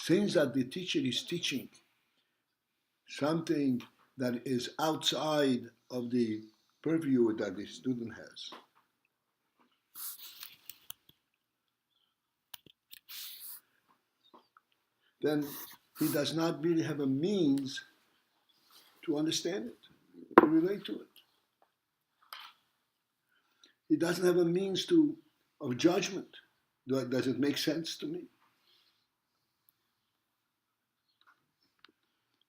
Since that the teacher is teaching something that is outside of the purview that the student has, then he does not really have a means to understand it, to relate to it. He doesn't have a means of judgment. Does it make sense to me?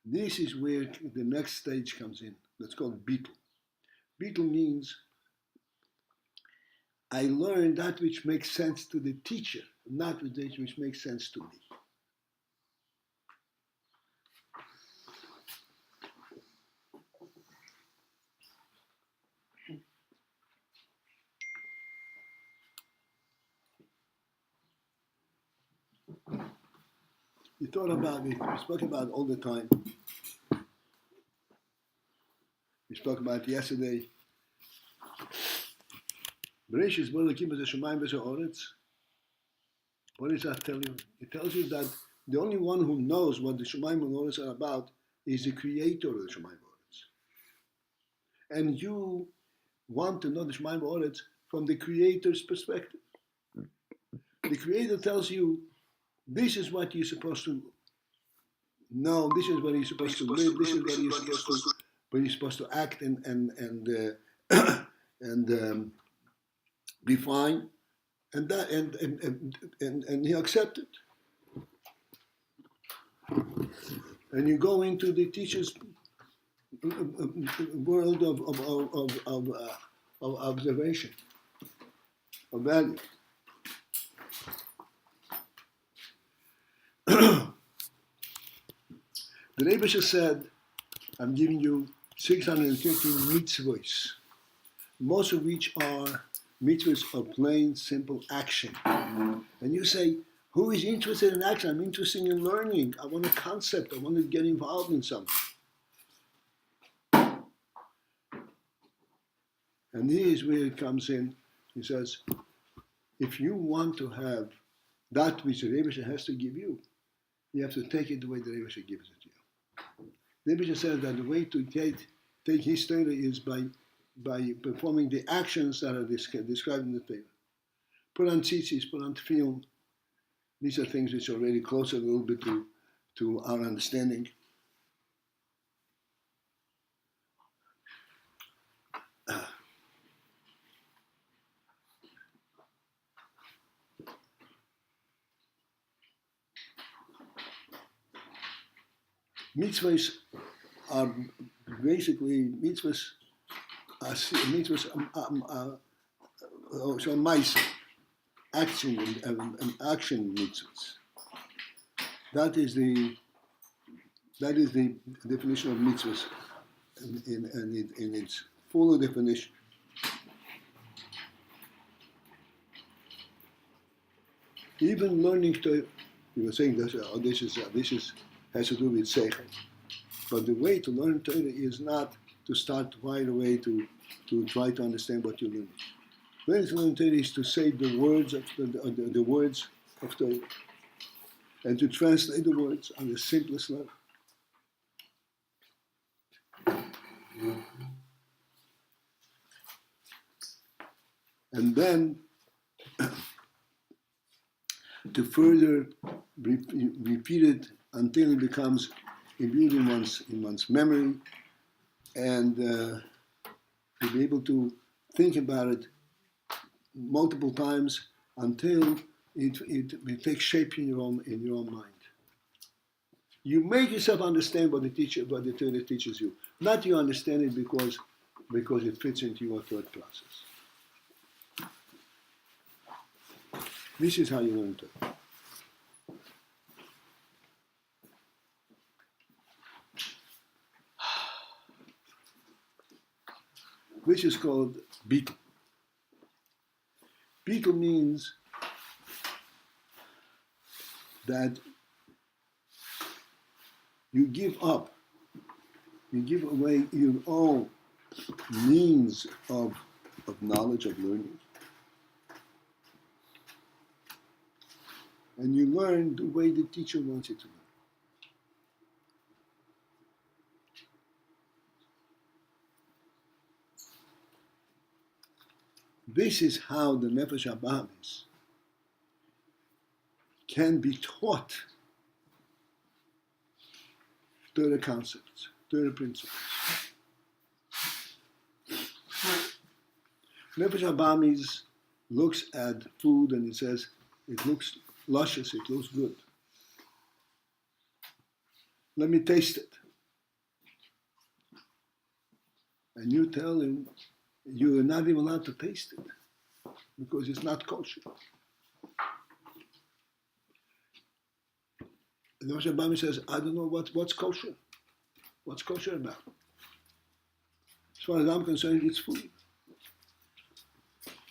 This is where the next stage comes in. That's called beetle. Beetle means I learn that which makes sense to the teacher, not that which makes sense to me. We thought about it, we spoke about it all the time. We spoke about it yesterday. What does that tell you? It tells you that the only one who knows what the Shemayim and Oretz are about is the creator of the Shemayim and Oretz. And you want to know the Shemayim and Oretz from the creator's perspective. The creator tells you, this is what you're supposed to know, this is what you're supposed to live, this is what you're supposed to act and be fine, and he accepted. And you go into the teacher's world of observation, of value. The Rebbe said, I'm giving you 613 mitzvahs, most of which are mitzvahs of plain, simple action. And you say, who is interested in action? I'm interested in learning. I want a concept. I want to get involved in something. And here's where it comes in. He says, if you want to have that which the Rebbe has to give you, you have to take it the way the Rebbe gives it to you. The Rebbe says that the way to take his Torah is by performing the actions that are described in the Torah. Put on tzitzis, put on tefillin. These are things which are already closer a little bit to our understanding. Mitzvahs are basically so mice, action and action mitzvahs. That is the definition of mitzvahs in its fuller definition. Even learning to, you were saying this has to do with seichel, but the way to learn Torah is not to start right away to try to understand what you're learning. The way to learn Torah is to say the words of the words of Torah, and to translate the words on the simplest level. And then to further repeat it until it becomes imbued in one's memory, and to be able to think about it multiple times until it takes shape in your own mind. You make yourself understand what the Torah teaches you. Not you understand it because it fits into your thought process. This is how you learn Torah. Which is called beetle. Beetle means that you give up, you give away your own means of knowledge, of learning, and you learn the way the teacher wants you to learn. This is how the Nefesh HaBahamis can be taught Torah concepts, Torah principles. Nefesh HaBahamis looks at food and it says, it looks luscious, it looks good. Let me taste it. And you tell him, you are not even allowed to taste it because it's not kosher. And Nefesh HaBahamis says, I don't know what's kosher. What's kosher about? As far as I'm concerned, it's food.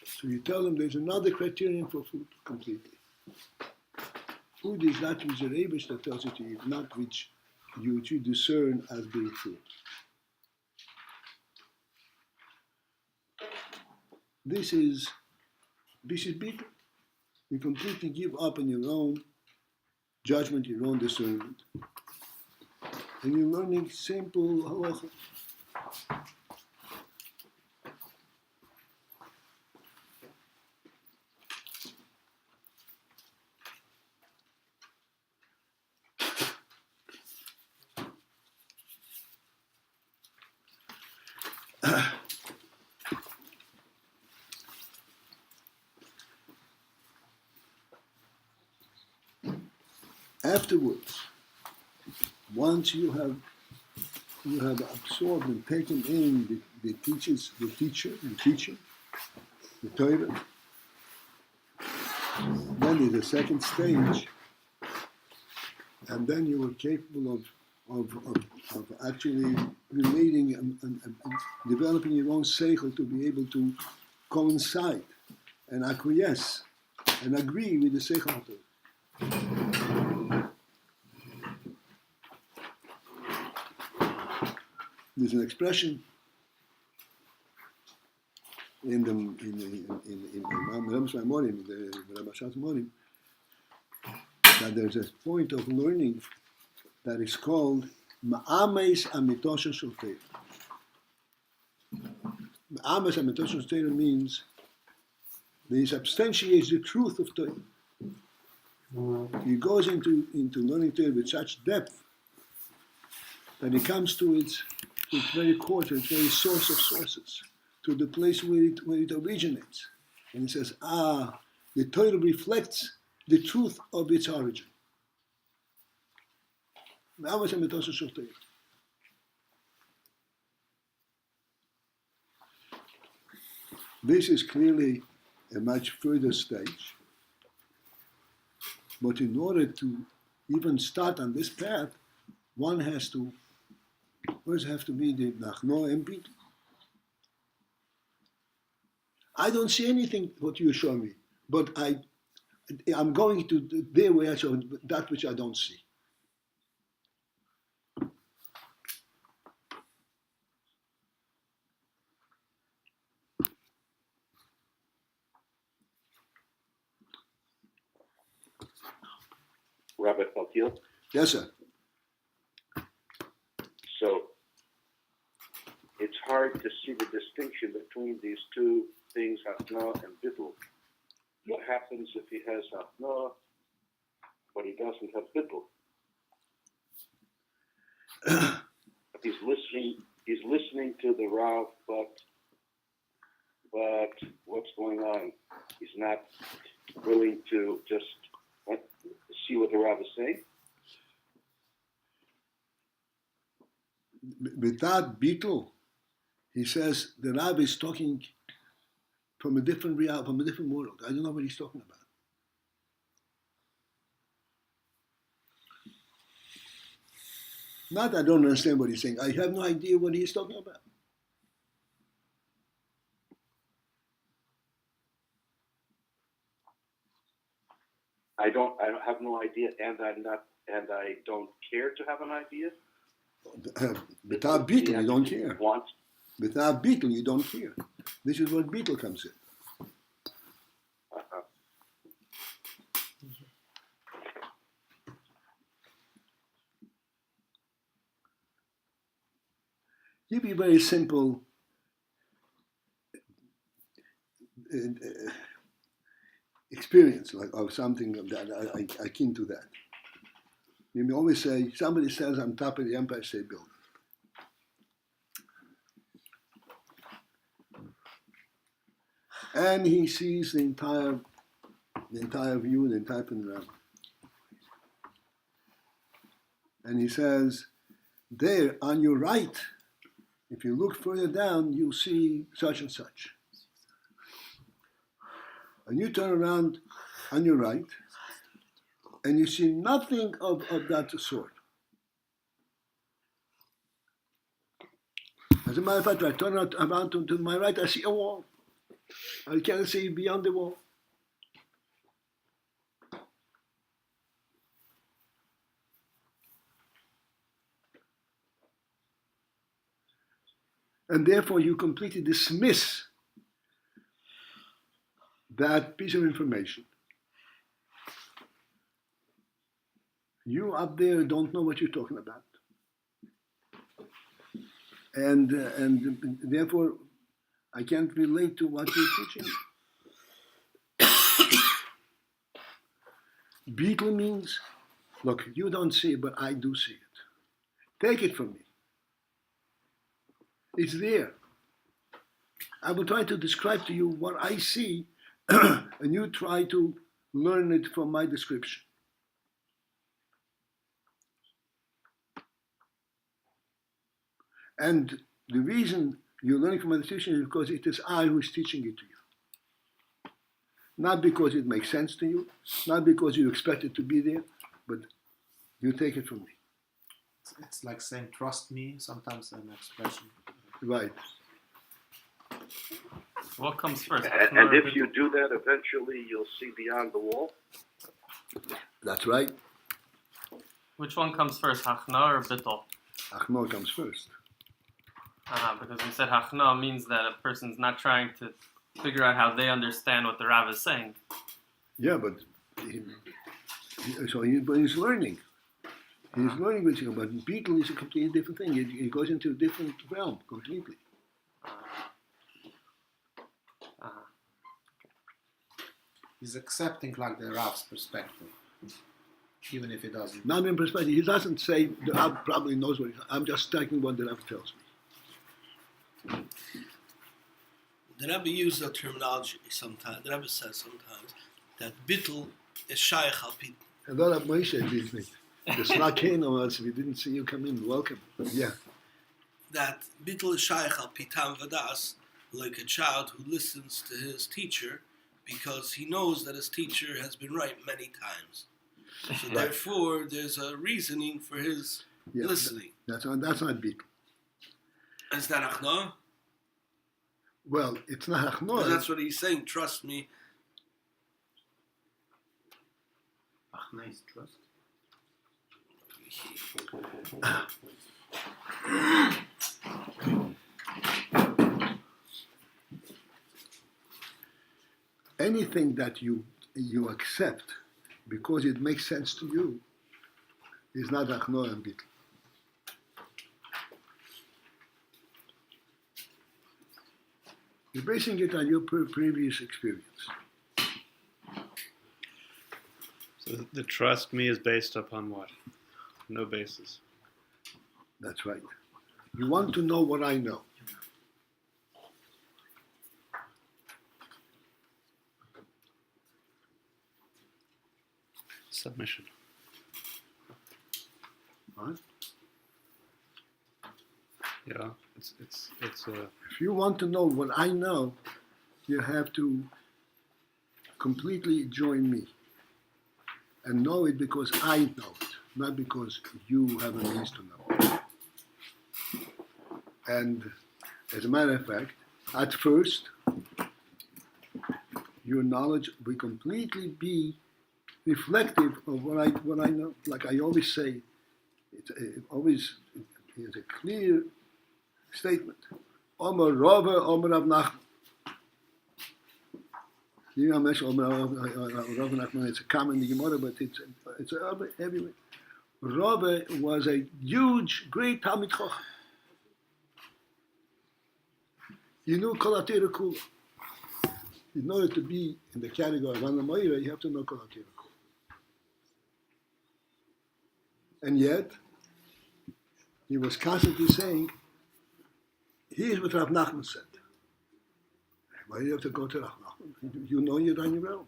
So you tell them there's another criterion for food completely. Food is that which the Rebbe that tells you to eat, not which you discern as being food. This is big. You completely give up on your own judgment, your own discernment. And you're learning simple halacha. Afterwards, once you have absorbed and taken in the teaching, the Torah, then there's a second stage, and then you are capable of actually relating and developing your own seichel to be able to coincide and acquiesce and agree with the seichel of Torah. There's an expression in the Rabashas Morim, that there's a point of learning that is called Ma'ameis Amitosha Shel Torah. Ma'ameis Amitosha Shel Torah means that he substantiates the truth of Torah. He goes into learning Torah with such depth that he comes to its very core, to its very source of sources, to the place where it originates. And he says, the Torah reflects the truth of its origin. This is clearly a much further stage. But in order to even start on this path, one has to first have to be the Nachno and Beetle. I don't see anything what you show me, but I'm going to there where I show that which I don't see. Rabbi PALTIEL? Yes, sir. So it's hard to see the distinction between these two things, Hafna and Bittul. What happens if he has Hafna, but he doesn't have Bittul? He's listening to the Rav, but what's going on? He's not willing to just see what the Rav is saying. Without Beetle, he says the Rav is talking from a different reality, from a different world. I don't know what he's talking about. Not I don't understand what he's saying. I have no idea what he's talking about. I have no idea, and I don't care to have an idea. Without Beetle, you don't care. Without Beetle, you don't care. This is where Beetle comes in. Give you a very simple experience like of something that I akin to that. We always say, somebody says on top of the Empire State Building. And he sees the entire view, the entire panorama. And he says, there on your right, if you look further down, you'll see such and such. And you turn around on your right, and you see nothing of that sort. As a matter of fact, I turn around to my right, I see a wall. I can't see beyond the wall. And therefore, you completely dismiss that piece of information. You up there don't know what you're talking about. And therefore, I can't relate to what you're teaching. Beetle means, look, you don't see it, but I do see it. Take it from me. It's there. I will try to describe to you what I see, and you try to learn it from my description. And the reason you're learning from my description is because it is I who is teaching it to you. Not because it makes sense to you, not because you expect it to be there, but you take it from me. It's like saying trust me, sometimes an expression. Right. What comes first? And if you do that, eventually you'll see beyond the wall. That's right. Which one comes first, Hachna or Bittul? Achno comes first. Because we said Hachna means that a person's not trying to figure out how they understand what the Rav is saying. Yeah, but he's learning. He's learning with you, but beetle is a completely different thing. It goes into a different realm completely. He's accepting like the Rav's perspective, even if he doesn't. Not in perspective. He doesn't say the Rav probably knows what I'm just taking what the Rav tells me. The Rebbe uses a terminology sometimes. The Rebbe says sometimes that bittul is shaykh al pit. And that Rav Moshe did me. The slakin or else we didn't see you come in. Welcome. Yeah. That bittul is shaykh al pitam vadas, like a child who listens to his teacher because he knows that his teacher has been right many times. So Right. therefore, there's a reasoning for his listening. That's not beetle. Is that achna? Well, it's not Achno. That's what he's saying. Trust me. Nice trust. Anything that you accept because it makes sense to you is not Achno and beetle. You're basing it on your previous experience. So the trust me is based upon what? No basis. That's right. You want to know what I know. Submission. Right? Yeah, it's If you want to know what I know, you have to completely join me and know it because I know it, not because you have a means to know it. And as a matter of fact, at first, your knowledge will completely be reflective of what I know. Like I always say, it always is a clear statement. Omer Rove, Omer Rav Nachman. You know, Rav Nachman, it's a common in the Gemara, but it's everywhere. Rove was a huge, great Talmid Chacham. You know Kolatera Kula. In order to be in the category of Anamoira, you have to know Kolatera Kula. And yet, he was constantly saying, here's what Rav Nachman said. Why do you have to go to Rav Nachman? You know you're on your own.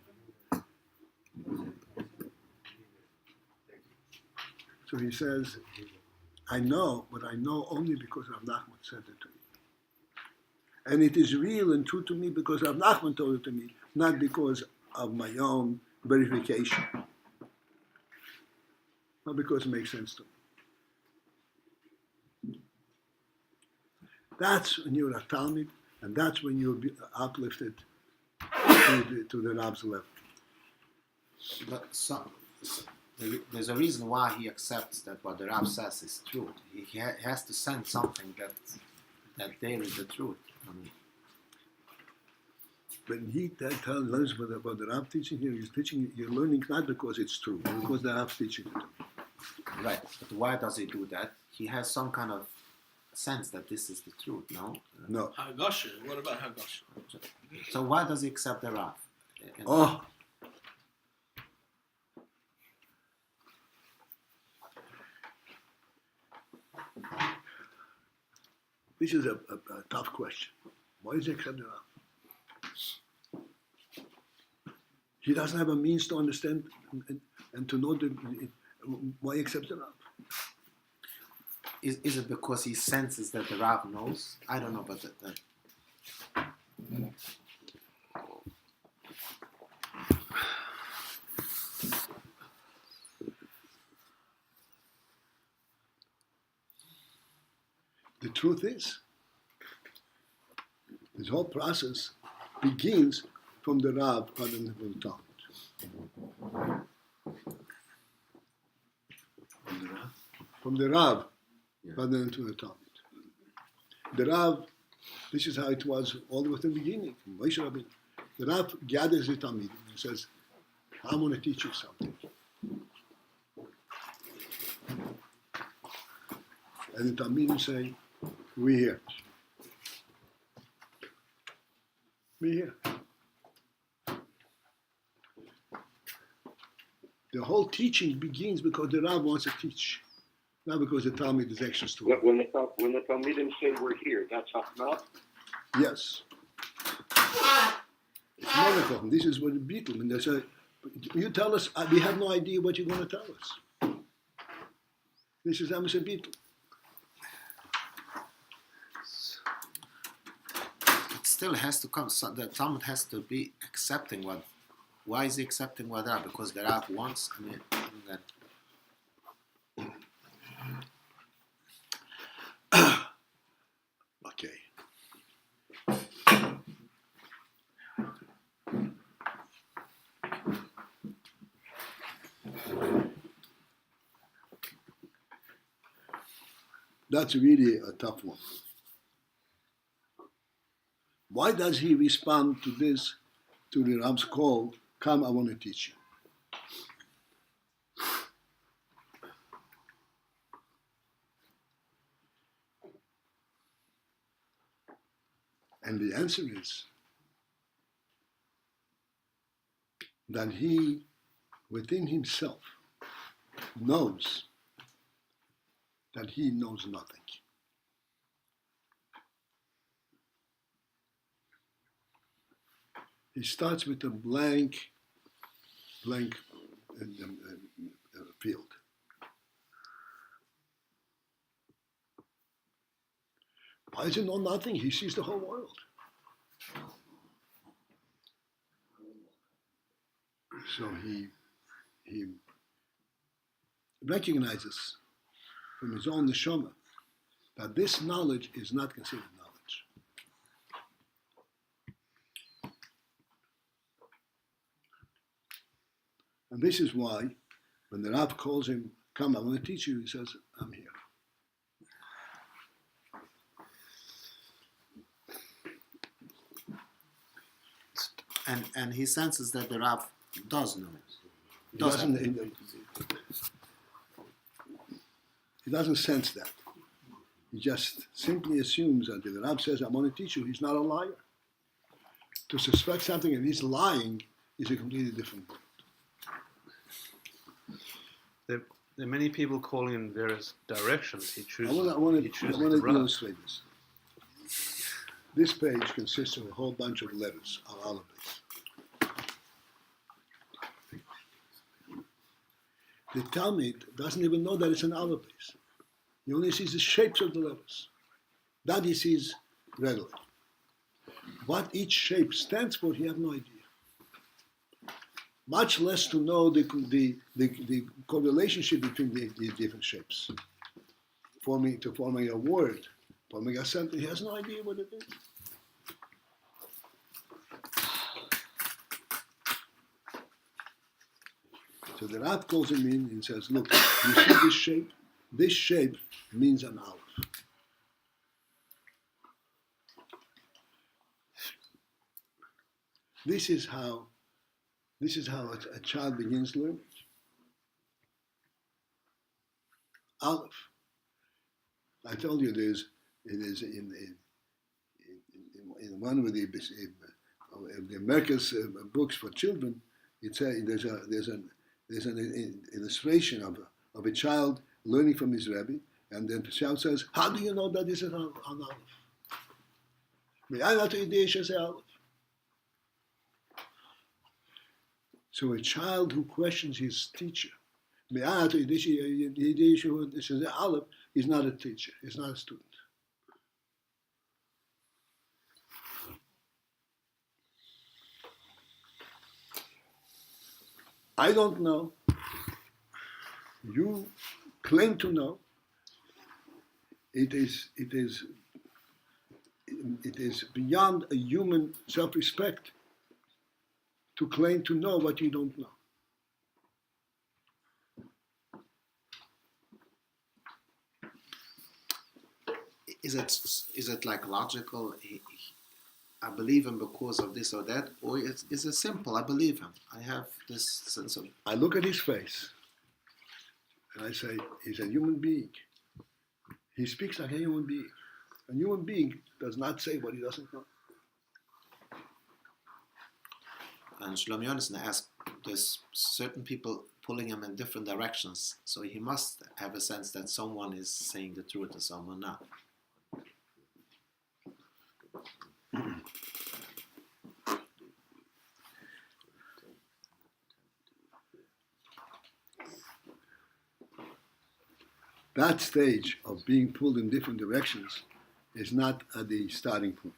So he says, I know, but I know only because Rav Nachman said it to me. And it is real and true to me because Rav Nachman told it to me, not because of my own verification. Not because it makes sense to me. That's when you're a Talmud, and that's when you'll be uplifted to the Rab's level. But there's a reason why he accepts that what the Rab says is true. He has to send something that there is the truth. I mean, when he learns about the Rab teaching here, he's teaching, you're learning not because it's true, but because the Rab's teaching it. right, but why does he do that? He has some kind of sense that this is the truth, no? No. Hagasha. What about Hagasha? So why does he accept the Rab? Oh. This is a tough question. Why is he accepting Rab? He doesn't have a means to understand and to know why he accepts the Rab. Is it because he senses that the Rab knows? I don't know, but the truth is, this whole process begins from the Rab rather than from the Talmud. From the Rab rather than from the Talmud. The Rab, this is how it was all the way from the beginning, from Moshe Rabbeinu. The Rab gathers the Talmud and says, I'm going to teach you something. And the Talmidim say, we're here. We're here. The whole teaching begins because the Rab wants to teach, not because the Talmud is anxious to it. When the Talmidim say we're here, that's Hafnah? Yes. It's wonderful. This is what the Beetle, and they say, you tell us, we have no idea what you're going to tell us. This is Amos Beetle. it still has to come. So the Talmud has to be accepting what. Why is he accepting what Rab? Because the Rab wants. I mean that. Okay. That's really a tough one. Why does he respond to this, to the Rab's call, come, I want to teach you? And the answer is that he, within himself, knows that he knows nothing. He starts with a blank field. Why does he know nothing? He sees the whole world. So he recognizes from his own neshama that this knowledge is not considered knowledge. And this is why when the Rav calls him, come, I want to teach you, he says, I'm here. And he senses that the Rab does know. He doesn't sense that. He just simply assumes that if the Rab says, I'm going to teach you, he's not a liar. To suspect something and he's lying is a completely different thing. There are many people calling in various directions. He I chooses. want he chooses to the route. illustrate this. This page consists of a whole bunch of letters, alphabets. The Talmud doesn't even know that it's an alphabet. He only sees the shapes of the letters. That he sees readily. What each shape stands for, he has no idea. Much less to know the correlationship between the different shapes. Forming a word, forming a sentence, he has no idea what it is. So the Rab calls him in and says, look, you see this shape? This shape means an aleph. This is how a child begins learning. Aleph. I told you it is in one of the America's books for children. There's an illustration of a child learning from his Rebbe, and then the child says, "How do you know that this is an aleph?" So a child who questions his teacher, is not a teacher, he's not a student. I don't know. You claim to know. It is beyond a human self-respect to claim to know what you don't know. Is it like logical? I believe him because of this or that, or is it simple? I believe him. I have this sense of. I look at his face, and I say, he's a human being. He speaks like a human being. A human being does not say what he doesn't know. And Shlomo Yonason asked, there's certain people pulling him in different directions, so he must have a sense that someone is saying the truth and someone not. That stage of being pulled in different directions is not at the starting point.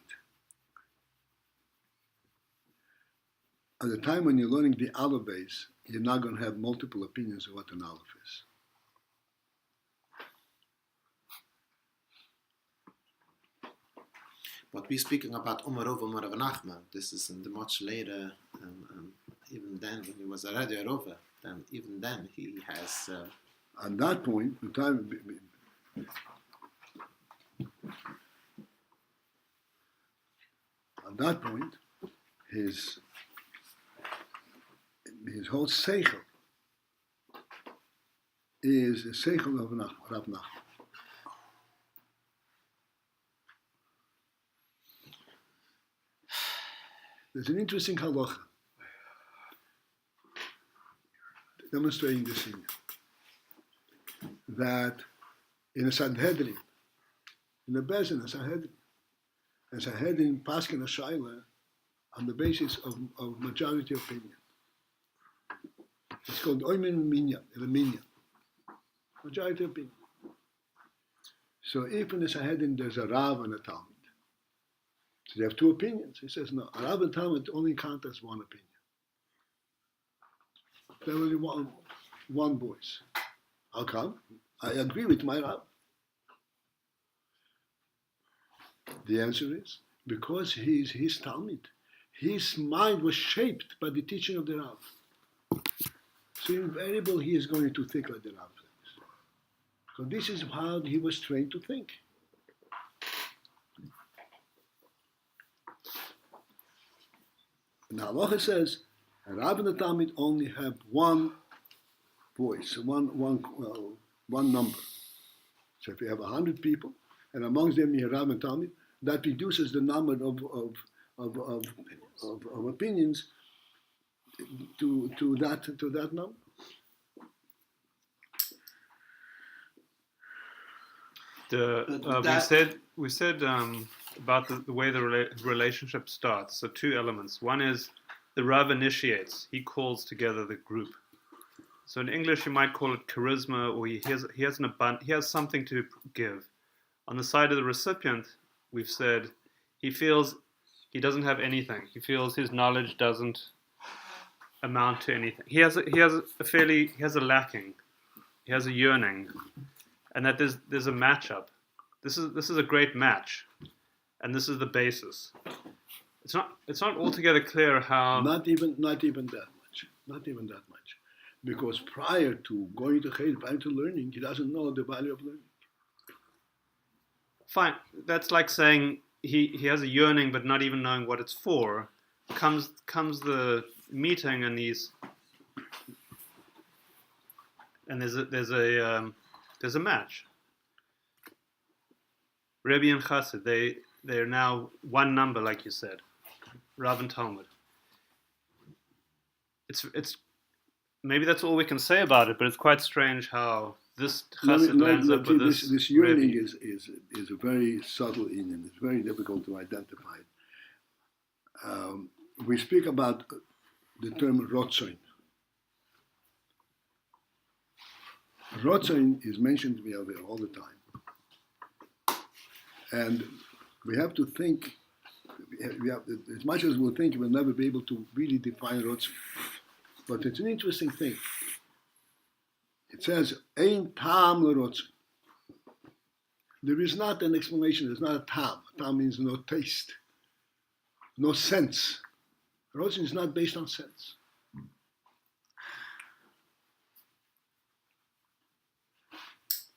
At the time when you're learning the Aleph base, you're not going to have multiple opinions of what an Aleph is. But we're speaking about Umar Nachman. This is in the much later, even then when he was already a Rova, then even then he has. At that point, the time. At that point, his whole seichel is a seichel of Rav Nachman. There's an interesting halacha demonstrating this in you. That in a Sanhedrin, in the Bezin, a Sanhedrin paskin a shaila on the basis of majority opinion. It's called oimin minyan, the minyan, majority opinion. So if in the Sanhedrin there's a Rav and a Talmud, so they have two opinions. He says no, a Rav and Talmud only count as one opinion. There only one voice. How come? I agree with my Rav. The answer is because he's his Talmud. His mind was shaped by the teaching of the Rav. So invariably he is going to think like the Rav thinks. So this is how he was trained to think. And Halacha says, a Rav and the Talmud only have one voice, one number. So if you have 100 people, and amongst them you have Rav and Talmud, that reduces the number of opinions to that number. We said about the way the relationship starts. So 2 elements. One is the Rav initiates; he calls together the group. So in English, you might call it charisma, or he has something to give. On the side of the recipient, we've said he feels he doesn't have anything. He feels his knowledge doesn't amount to anything. He has a lacking. He has a yearning, and that there's a matchup. This is a great match, and this is the basis. It's not altogether clear how. Not even that much, because prior to going to Cheder, prior to learning, he doesn't know the value of learning. Fine, that's like saying he has a yearning, but not even knowing what it's for. Comes the meeting, and there's a match. Rebbe and Chassid, they're now one number, like you said. Rav and Talmud. It's maybe that's all we can say about it, but it's quite strange how this Chassid lands up with this. This yearning Rebbe. is a very subtle Indian. It's very difficult to identify. We speak about the term rotzoin. Rotzoin is mentioned all the time. And we have to think, as much as we'll think, we'll never be able to really define rotzoin. But it's an interesting thing. It says, Ein tam l'rotzoin. There is not an explanation, there's not a tam. Tam means no taste, no sense. Rotzoin is not based on sense.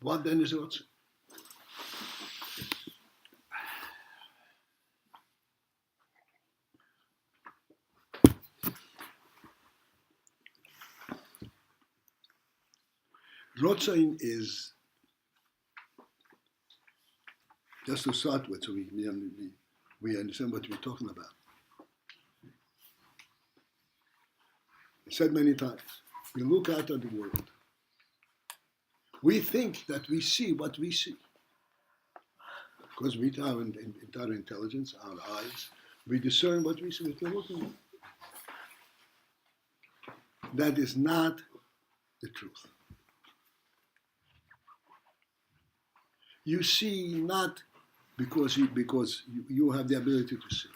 What then is rotzoin? Rotzoin is, just to start with, so we understand what we're talking about. I said many times, we look out at the world. We think that we see what we see. Because we have our intelligence, our eyes, we discern what we see, what we're looking at. That is not the truth. You see not because you have the ability to see.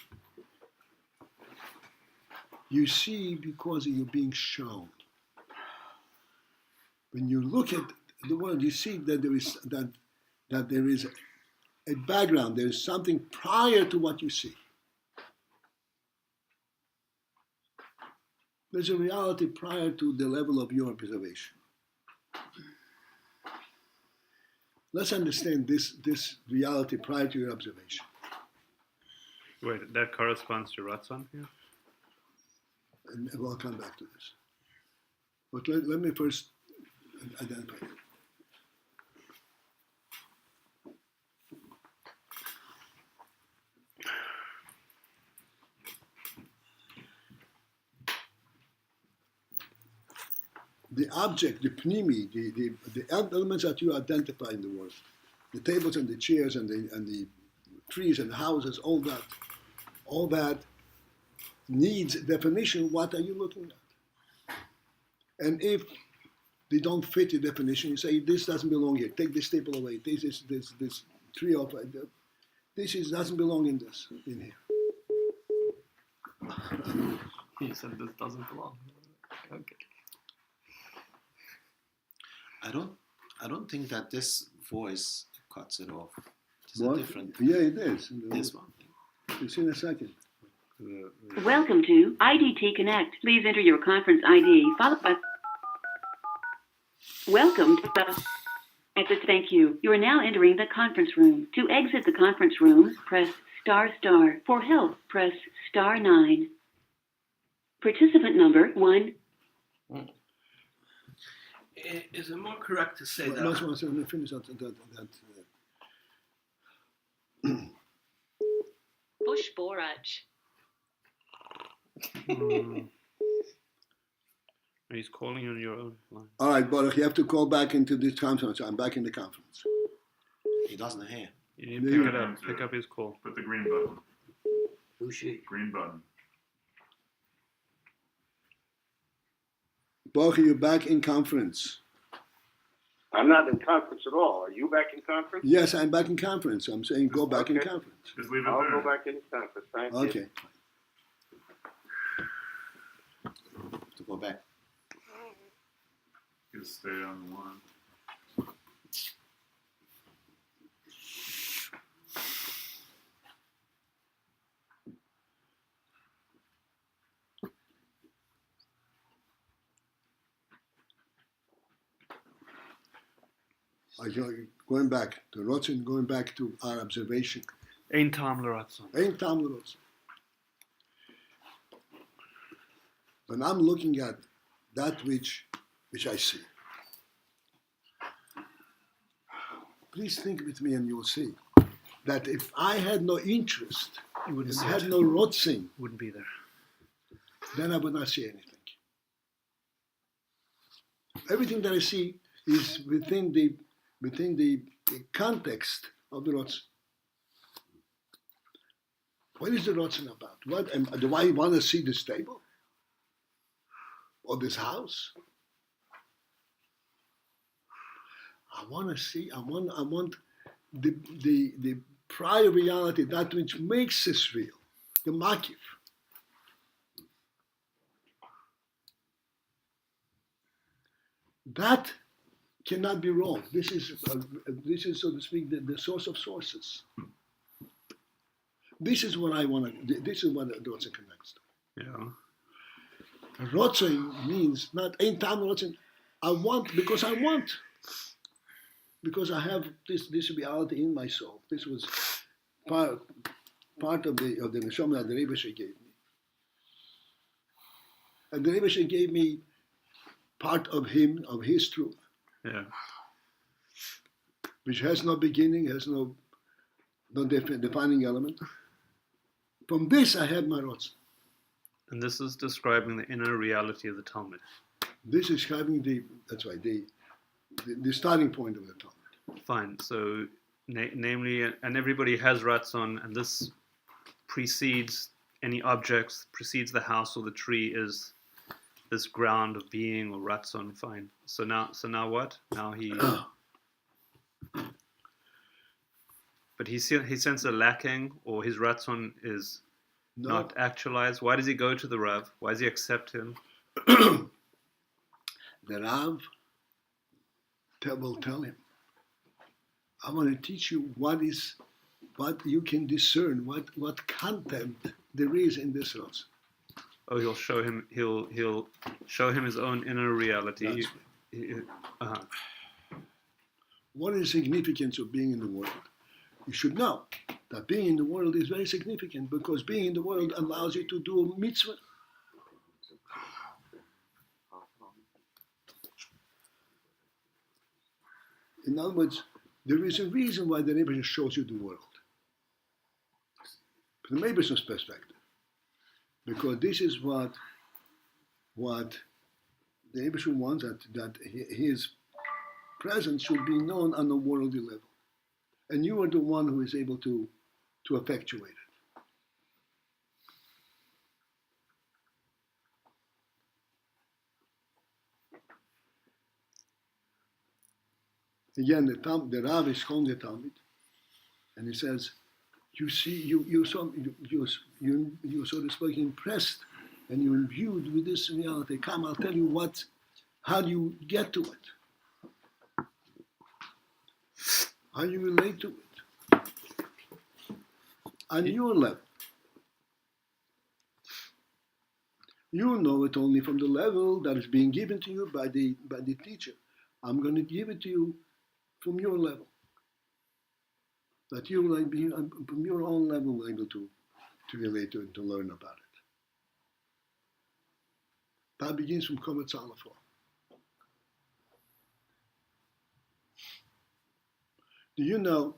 You see because you're being shown. When you look at the world, you see that there is a background. There is something prior to what you see. There's a reality prior to the level of your observation. Let's understand this reality prior to your observation. Wait, that corresponds to Ratzon here? And we'll come back to this. But let me first identify it. The object, the pnimi, the elements that you identify in the world, the tables and the chairs and the trees and the houses, all that needs definition. What are you looking at? And if they don't fit your definition, you say this doesn't belong here. Take this table away. This tree of doesn't belong in here. He said this doesn't belong. Okay. I don't think that this voice cuts it off. It's What? a different. Yeah, it is. This one. You'll see in a second. Welcome to IDT Connect. Please enter your conference ID followed by. Welcome to the. Thank you. You are now entering the conference room. To exit the conference room, press ***. For help, press *9. Participant number 1. Is it more correct to say Let me finish that. Bush boraj. He's calling you on your own line. All right, Baruch, you have to call back into this conference. I'm back in the conference. He doesn't hear. You need to pick it up. Pick up his call. Put the green button. Who's she? Green button. Baruch, you're back in conference. I'm not in conference at all. Are you back in conference? Yes, I'm back in conference. I'm saying go back in Okay. conference. Just leave it I'll there. go back in conference. Thank you. Okay. To go back. Just stay on the line. Going back to Rotzen, going back to our observation. Ein Tam L'Ratzon. Ein Tam L'Rotzen. When I'm looking at that which I see, please think with me and you'll see that if I had no interest, You wouldn't if see I had it. no Rotzen, Wouldn't be there. then I would not see anything. Everything that I see is within the context of the Rotzen. What is the Rotzen about? Do I want to see this table? Or this house? I want to see, I want the prior reality, that which makes this real, the makif. That cannot be wrong. This is, so to speak, the source of sources. This is what I want to. This is what Rotzen connects to. Yeah. Rotzen means not ein tam rotzen. I want because I want. Because I have this reality in my soul. This was part of the neshama that the REBBE gave me. And the REBBE gave me part of him, of his truth, Yeah. which has no beginning, has no defining element. From this I have my rotzen. And this is describing the inner reality of the Talmud. This is having the starting point of the Talmud. Fine. So, namely, and everybody has Ratzon, and this precedes any objects, precedes the house or the tree, is this ground of being or Ratzon. Fine. So now what? Now he. But he senses a lacking, or his Ratzon is not actualized. Why does he go to the Rav? Why does he accept him? The Rav will tell him, I want to teach you what you can discern, what content there is in this Rosh. Oh, he'll show him his own inner reality. That's What is the significance of being in the world? You should know that being in the world is very significant because being in the world allows you to do a mitzvah. In other words, there is a reason why the Rebbe shows you the world. From the Rebbe's perspective. Because this is what the Rebbe wants, that his presence should be known on a worldly level. And you are the one who is able to effectuate it. Again, the Rav is calling the Talmud, and he says, "You see, you so to speak impressed, and you're imbued with this reality. Come, I'll tell you how do you get to it? How you relate to it on your level. You know it only from the level that is being given to you by the teacher. I'm going to give it to you from your level. That you will be from your own level able to relate to it, to learn about it. That begins from Kometz Aleph. Do you know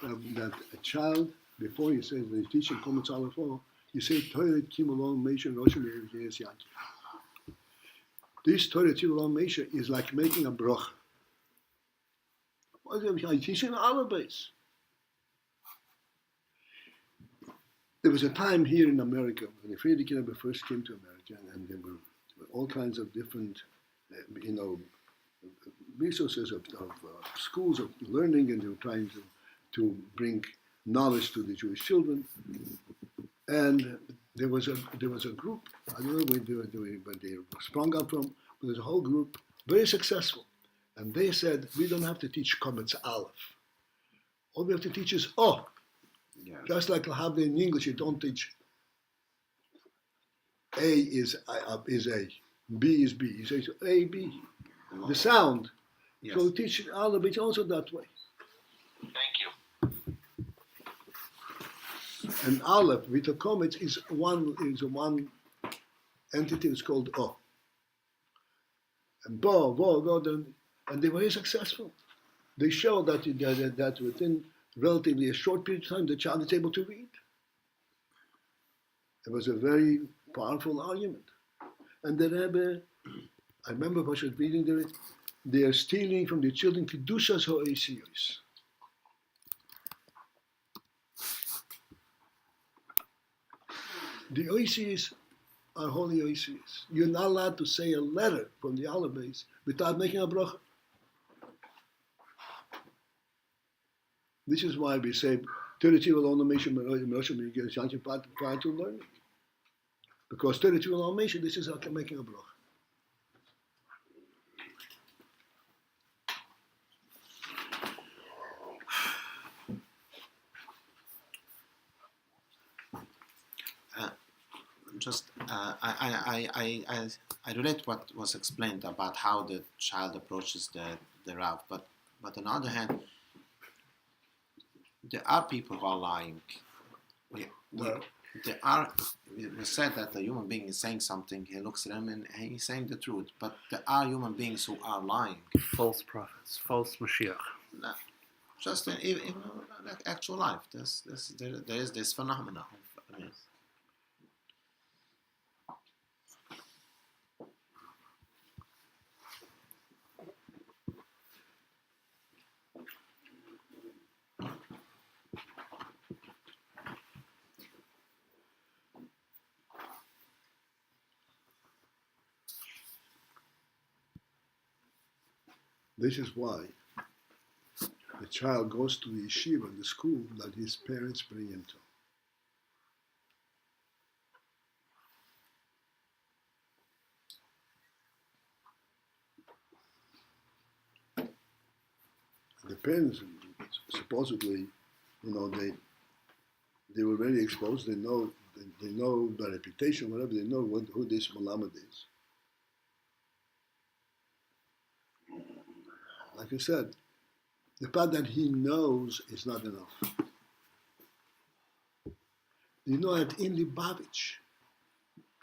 that a child before you say, when you teach in Kometz Aleph Law, you say, Torah Kimolon Meisha Rosh Hashanah Yanki. This Torah Kimolon Meisha is like making a broch. What is it? Teaching Aleph base. There was a time here in America when the Friedrich Rebbe first came to America, and there were all kinds of different, resources of schools of learning, and they were trying to bring knowledge to the Jewish children. And there was a group. I don't know where they sprung up from, but there's a whole group, very successful. And they said, we don't have to teach Kometz Aleph. All we have to teach is O. Yes. Just like how in English you don't teach A is A, B is B. You say A, B, the sound. Yes. So teach Aleph it's also that way. Thank you. And Aleph with the comets is one entity. It's called O. And Bo, God, and they were very successful. They show that within relatively a short period of time, the child is able to read. It was a very powerful argument. And the Rebbe, I remember I was reading there, they are stealing from the children Kedushas Ha'esiyos. The Oisius are holy Oisius. You're not allowed to say a letter from the Aleph base without making a bracha. This is why we say prior to learning. Because this is like making a bracha. I relate what was explained about how the child approaches the Rav, but on the other hand, there are people who are lying. We said that the human being is saying something, he looks at him and he's saying the truth, but there are human beings who are lying. False prophets, false Mashiach. Just in actual life, there is this phenomenon. I mean, This is why the child goes to the yeshiva, the school that his parents bring him to. The parents supposedly, they were very exposed. They know the reputation, whatever. They know who this Malamed is. Like I said, the part that he knows is not enough. You know, at in Lubavitch,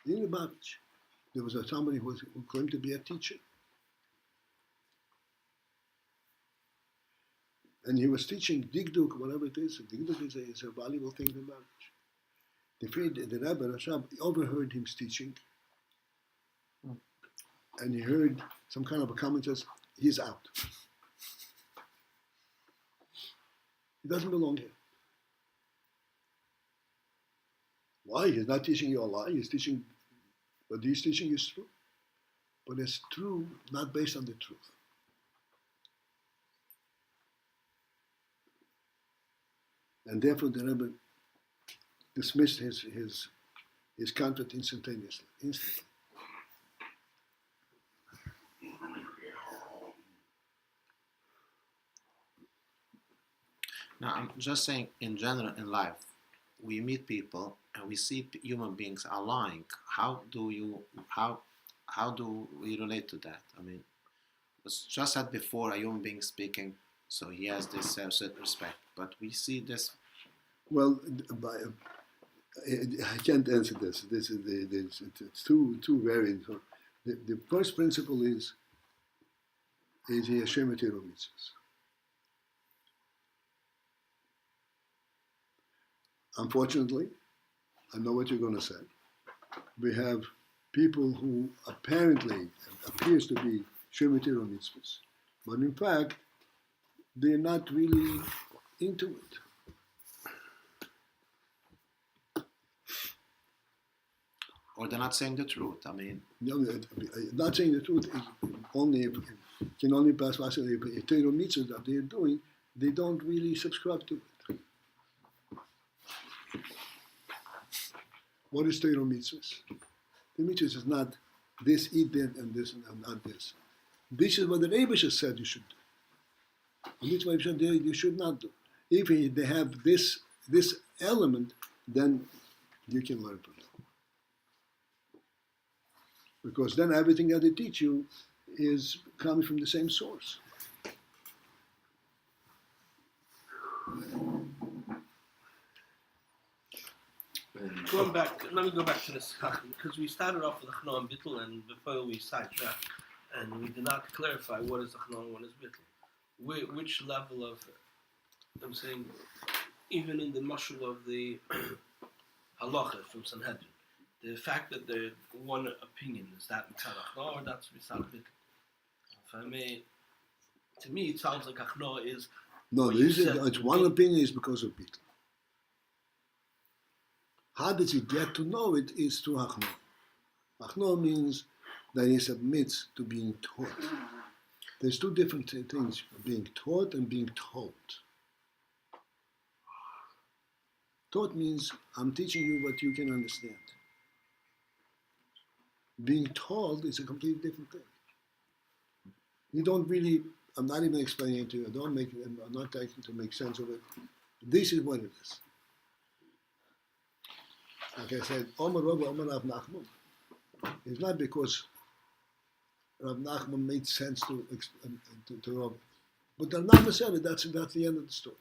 there was somebody who claimed to be a teacher. And he was teaching Digduk, whatever it is. Digduk is a valuable thing in Lubavitch. The Rebbe, RASHAB, overheard him teaching. And he heard some kind of a comment says, he's out. He doesn't belong here. Why? He's not teaching you a lie. He's teaching, what he's teaching is true. But it's true, not based on the truth. And therefore the Rebbe dismissed his contract instantly. Now, I'm just saying, in general, in life, we meet people and we see human beings are lying. How do we relate to that? I mean, it was just said before, a human being speaking, so he has this certain respect. But we see this. Well, I can't answer this. It's too varied. So the first principle is Hashem mitzvahs. Unfortunately, I know what you're going to say. We have people who apparently appears to be Shemitah or mitzvahs, but in fact, they're not really into it. Or they're not saying the truth. I mean, You know, not saying the truth, only can only pass if Torah mitzvahs that they're doing, they don't really subscribe to it. What is Torah mitzvahs? The mitzvahs is not this, eat that, and this, and not this. This is what the REBBE said you should do. The mitzvah you should not do. If they have this element, then you can learn from them. Because then everything that they teach you is coming from the same source. Let me go back to this because we started off with Achno and Bittul, and before we sidetracked, and we did not clarify what is Achno and what is Bittul. Which level of, I'm saying, even in the mashal of the halacha from Sanhedrin, the fact that there's one opinion, is that Mitzad Achno or that's Mitzad Bittul? If I may, to me it sounds like Achno is. No, what you said, it's one opinion is because of Bittul. How does he get to know it is through Achno. Achno means that he submits to being taught. There's two different things, being taught and being told. Taught means I'm teaching you what you can understand. Being told is a completely different thing. You don't really, I'm not even explaining it to you, I'm not trying to make sense of it. This is what it is. Like I said, Omer Rabba, Omer Rav Nachman. It's not because Rav Nachman made sense to Rabba. But Rav Nachman said it, that's the end of the story.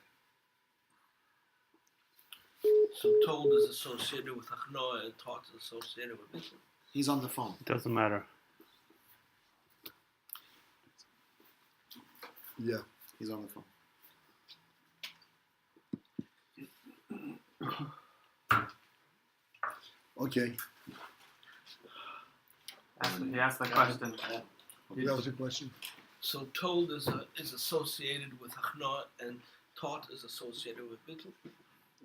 So told is associated with Achno and taught is associated with Bittul. he's on the phone. It doesn't matter. Yeah. He's on the phone. Okay. He asked the question. That was the question. So told is associated with Achno and taught is associated with Bittul.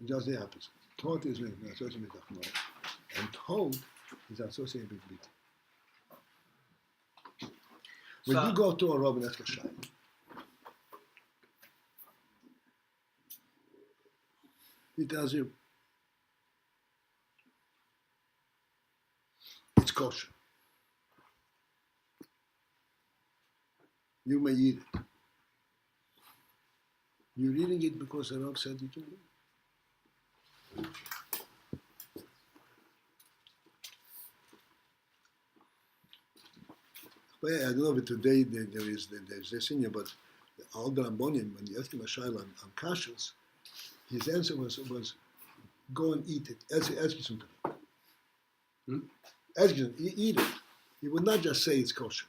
Just the opposite. Taught is associated with Achno, and told is associated with Bittul. When you go to a Rabbi, that's Kashai. He tells you it's kosher. You may eat it. You're eating it because the Rav said you can eat it. But yeah, I don't know if today there's this in here, but all the Rambonim, when you ask him a shaila on kashrus, his answer was go and eat it. Ask you something. Ask you, eat it. He would not just say it's kosher.